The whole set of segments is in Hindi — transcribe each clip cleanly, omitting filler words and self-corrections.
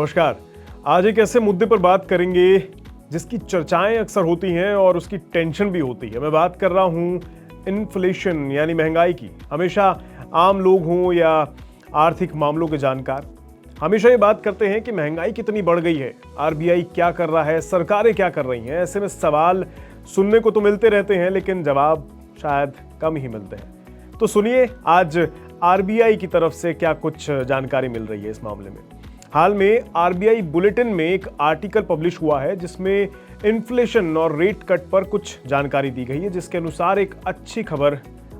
नमस्कार। आज एक ऐसे मुद्दे पर बात करेंगे जिसकी चर्चाएं अक्सर होती हैं और उसकी टेंशन भी होती है। मैं बात कर रहा हूं इन्फ्लेशन यानी महंगाई की। हमेशा आम लोग हों या आर्थिक मामलों के जानकार हमेशा ये बात करते हैं कि महंगाई कितनी बढ़ गई है, आरबीआई क्या कर रहा है, सरकारें क्या कर रही हैं। ऐसे में सवाल सुनने को तो मिलते रहते हैं लेकिन जवाब शायद कम ही मिलते हैं। तो सुनिए आज आरबीआई की तरफ से क्या कुछ जानकारी मिल रही है इस मामले में। हाल में आरबीआई बुलेटिन में एक आर्टिकल पब्लिश हुआ है जिसमें इन्फ्लेशन और रेट कट पर कुछ जानकारी दी गई है, जिसके अनुसार एक अच्छी खबर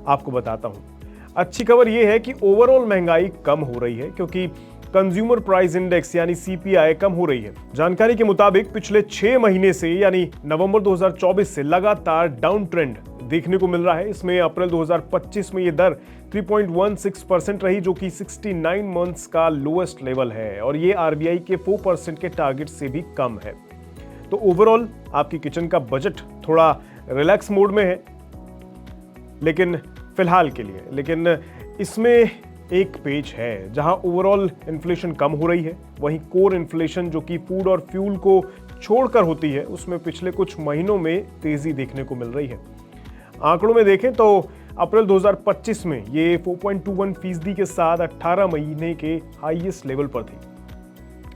आपको बताता हूं। अच्छी खबर यह है कि ओवरऑल महंगाई कम हो रही है क्योंकि कंज्यूमर प्राइस इंडेक्स यानी सीपीआई कम हो रही है। जानकारी के मुताबिक पिछले 6 महीने से यानी नवंबर 2024 से लगातार डाउन ट्रेंड देखने को मिल रहा है। इसमें अप्रैल 2025 में ये दर 3.16% रही, जो कि 69 मंथ्स का लोएस्ट लेवल है और ये आरबीआई के 4% के टारगेट से भी कम है। तो ओवरऑल आपकी किचन का बजट थोड़ा रिलैक्स मोड में है लेकिन फिलहाल के लिए। लेकिन इसमें एक पेच है जहां ओवरऑल इन्फ्लेशन कम हो रही है, वहीं कोर इन्फ्लेशन जो कि फूड और फ्यूल को छोड़कर होती है उसमें पिछले कुछ महीनों में तेजी देखने को मिल रही है। आंकड़ों में देखें तो अप्रैल 2025 में ये 4.21% के साथ 18 महीने के हाईएस्ट लेवल पर थी।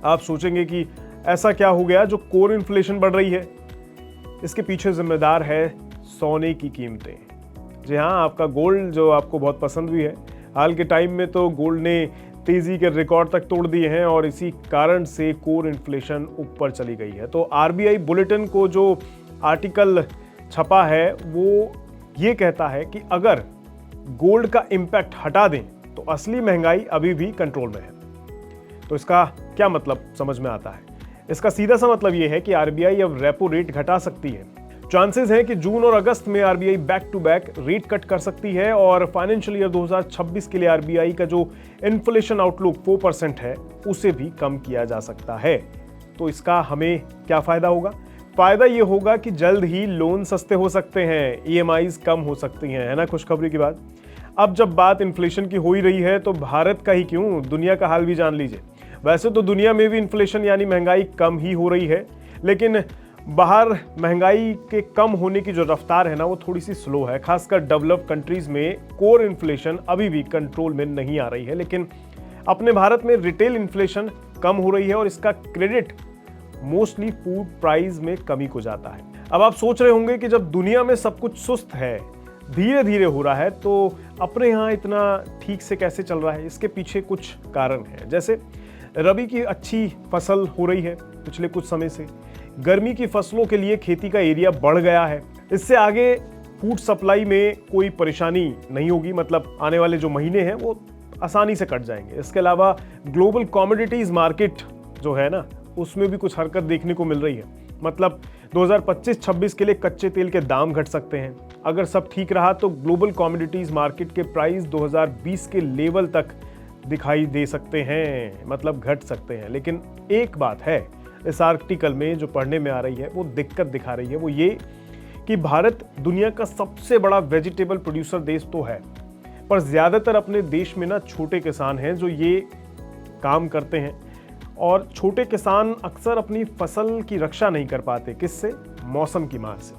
आप सोचेंगे कि ऐसा क्या हो गया जो कोर इन्फ्लेशन बढ़ रही है। इसके पीछे जिम्मेदार है सोने की कीमतें। जी हाँ, आपका गोल्ड जो आपको बहुत पसंद भी है। हाल के टाइम में तो गोल्ड ने तेजी के रिकॉर्ड तक तोड़ दिए हैं और इसी कारण से कोर इन्फ्लेशन ऊपर चली गई है। तो आरबीआई बुलेटिन को जो आर्टिकल छपा है वो ये कहता है कि अगर गोल्ड का इंपैक्ट हटा दें तो असली महंगाई अभी भी कंट्रोल में है। तो इसका क्या मतलब समझ में आता है? इसका सीधा सा मतलब ये है कि आरबीआई अब रेपो रेट घटा सकती है। चांसेस है कि जून और अगस्त में RBI back to back rate cut कर सकती है और फाइनेंशियल ईयर 2026 के लिए आरबीआई का जो इन्फ्लेशन आउटलुक 4% है उसे भी कम किया जा सकता है। तो इसका हमें क्या फायदा होगा? फायदा ये होगा कि जल्द ही लोन सस्ते हो सकते हैं, ईएमआईज कम हो सकती हैं, है ना खुशखबरी की बात। अब जब बात इन्फ्लेशन की हो ही रही है तो भारत का ही क्यों, दुनिया का हाल भी जान लीजिए। वैसे तो दुनिया में भी इन्फ्लेशन यानी महंगाई कम ही हो रही है, लेकिन बाहर महंगाई के कम होने की जो रफ्तार है ना वो थोड़ी सी स्लो है। खासकर डेवलप्ड कंट्रीज में कोर इन्फ्लेशन अभी भी कंट्रोल में नहीं आ रही है, लेकिन अपने भारत में रिटेल इन्फ्लेशन कम हो रही है और इसका क्रेडिट मोस्टली फूड प्राइस में कमी को जाता है। अब आप सोच रहे होंगे कि जब दुनिया में सब कुछ सुस्त है, धीरे धीरे हो रहा है, तो अपने यहाँ इतना ठीक से कैसे चल रहा है? इसके पीछे कुछ कारण है। जैसे रबी की अच्छी फसल हो रही है पिछले कुछ समय से, गर्मी की फसलों के लिए खेती का एरिया बढ़ गया है। इससे आगे फूड सप्लाई में कोई परेशानी नहीं होगी, मतलब आने वाले जो महीने हैं वो आसानी से कट जाएंगे। इसके अलावा ग्लोबल कमोडिटीज मार्केट जो है ना उसमें भी कुछ हरकत देखने को मिल रही है। मतलब 2025-26 के लिए कच्चे तेल के दाम घट सकते हैं। अगर सब ठीक रहा तो ग्लोबल कमोडिटीज मार्केट के प्राइस 2020 के लेवल तक दिखाई दे सकते हैं, मतलब घट सकते हैं। लेकिन एक बात है इस आर्टिकल में जो पढ़ने में आ रही है वो दिक्कत दिखा रही है, वो ये कि भारत दुनिया का सबसे बड़ा वेजिटेबल प्रोड्यूसर देश तो है, पर ज्यादातर अपने देश में ना छोटे किसान हैं जो ये काम करते हैं और छोटे किसान अक्सर अपनी फसल की रक्षा नहीं कर पाते। किससे? मौसम की मार से।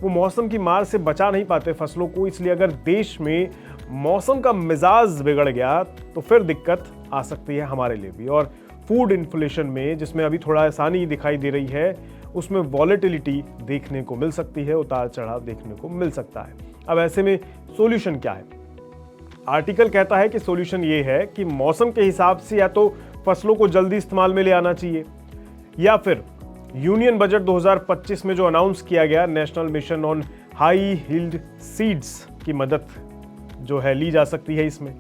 वो मौसम की मार से बचा नहीं पाते फसलों को, इसलिए अगर देश में मौसम का मिजाज बिगड़ गया तो फिर दिक्कत आ सकती है हमारे लिए भी। और फूड इन्फ्लेशन में जिसमें अभी थोड़ा आसानी दिखाई दे रही है उसमें वॉलेटिलिटी देखने को मिल सकती है, उतार चढ़ाव देखने को मिल सकता है। अब ऐसे में सॉल्यूशन क्या है? आर्टिकल कहता है कि सॉल्यूशन ये है कि मौसम के हिसाब से या तो फसलों को जल्दी इस्तेमाल में ले आना चाहिए या फिर यूनियन बजट 2025 में जो अनाउंस किया गया national mission on high yield seeds की मदद जो है ली जा सकती है इसमें।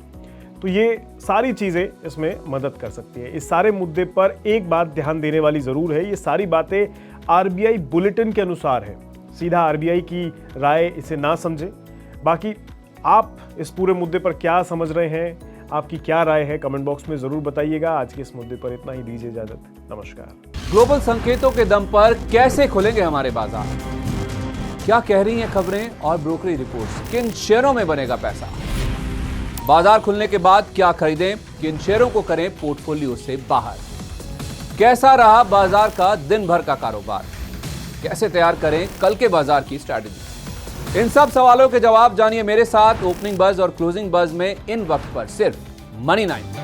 तो ये सारी चीजें इसमें मदद कर सकती है। इस सारे मुद्दे पर एक बात ध्यान देने वाली जरूर है, ये सारी बातें आरबीआई बुलेटिन के अनुसार है, सीधा आरबीआई की राय इसे ना समझे। बाकी आप इस पूरे मुद्दे पर क्या समझ रहे हैं, आपकी क्या राय है, कमेंट बॉक्स में जरूर बताइएगा। आज के इस मुद्दे पर इतना ही, दीजिए इजाजत, नमस्कार। ग्लोबल संकेतों के दम पर कैसे खुलेंगे हमारे बाजार? क्या कह रही हैं खबरें और ब्रोकरी रिपोर्ट्स? किन शेयरों में बनेगा पैसा? बाजार खुलने के बाद क्या खरीदें, किन शेयरों को करें पोर्टफोलियो से बाहर? कैसा रहा बाजार का दिन भर का कारोबार, कैसे तैयार करें कल के बाजार की स्ट्रैटेजी, इन सब सवालों के जवाब जानिए मेरे साथ ओपनिंग बज और क्लोजिंग बज में इन वक्त पर सिर्फ मनी 9।